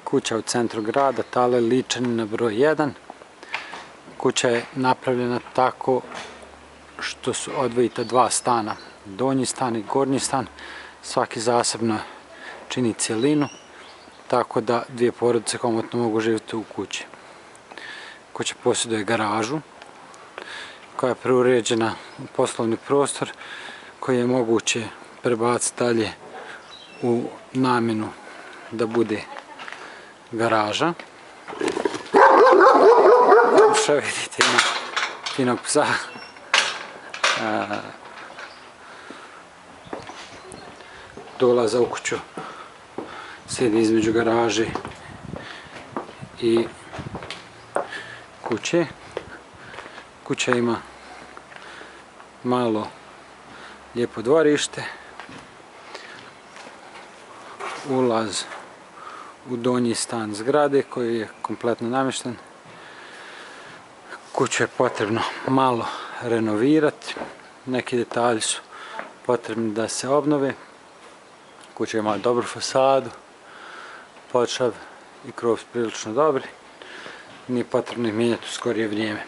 Kuća u centru grada, Tale Ličanina broj 1. Kuća je napravljena tako što su odvojita dva stana, donji stan i gornji stan, svaki zasebno čini cjelinu, tako da dvije porodice komotno mogu živjeti u kući. Kuća posjeduje garažu koja je preuređena u poslovni prostor koji je moguće prebaciti dalje u namjenu da bude garaža. Što vidite, ima finog psa. Dolaza u kuću, sjedi između garaže i kuće. Kuća ima malo lijepo dvorište, ulaz u donji stan zgrade koji je kompletno namješten. Kuću je potrebno malo renovirati, neki detalji su potrebni da se obnove. Kuća ima dobru fasadu, podšav i krov su prilično dobri, nije potrebno ih mijenjati u skorije vrijeme.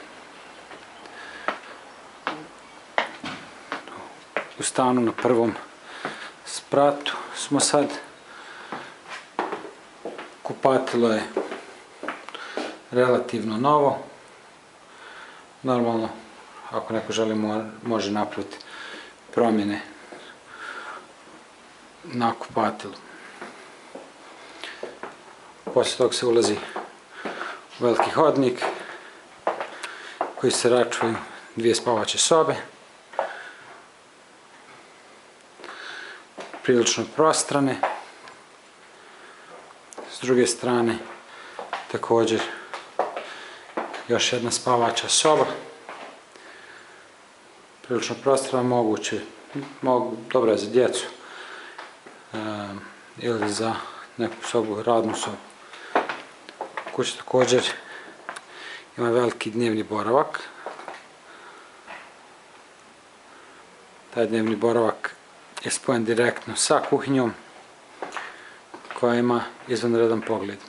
U stanu na prvom spratu smo sad. Kupatilo je relativno novo. Normalno, ako neko želi, može napraviti promjene na kupatilu. Poslije toga se ulazi u veliki hodnik koji se računaju dvije spavaće sobe. Prilično prostrane. S druge strane također još jedna spavaća soba. Prilično prostrana, dobra je za djecu ili za neku sobu, radnu sobu. Kuća također ima veliki dnevni boravak. Taj dnevni boravak je spojen direktno sa kuhinjom koja ima izvanredan pogled.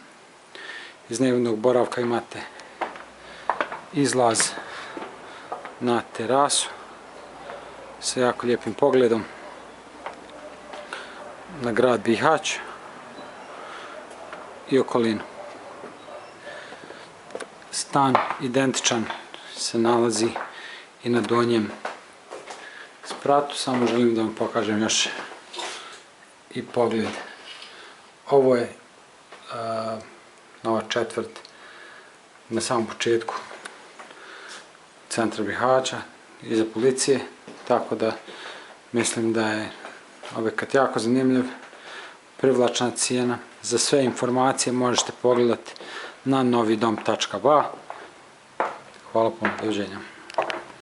Iz dnevnog boravka imate izlaz na terasu sa jako lijepim pogledom na grad Bihać i okolinu. Stan identičan se nalazi i na donjem spratu, samo želim da vam pokažem još i pogled. Ovo je nova četvrt na samom početku centra Bihaća, iza policije, tako da mislim da je objekat jako zanimljiv, privlačna cijena. Za sve informacije možete pogledati na novidom.ba. Hvala puno, doviđenja.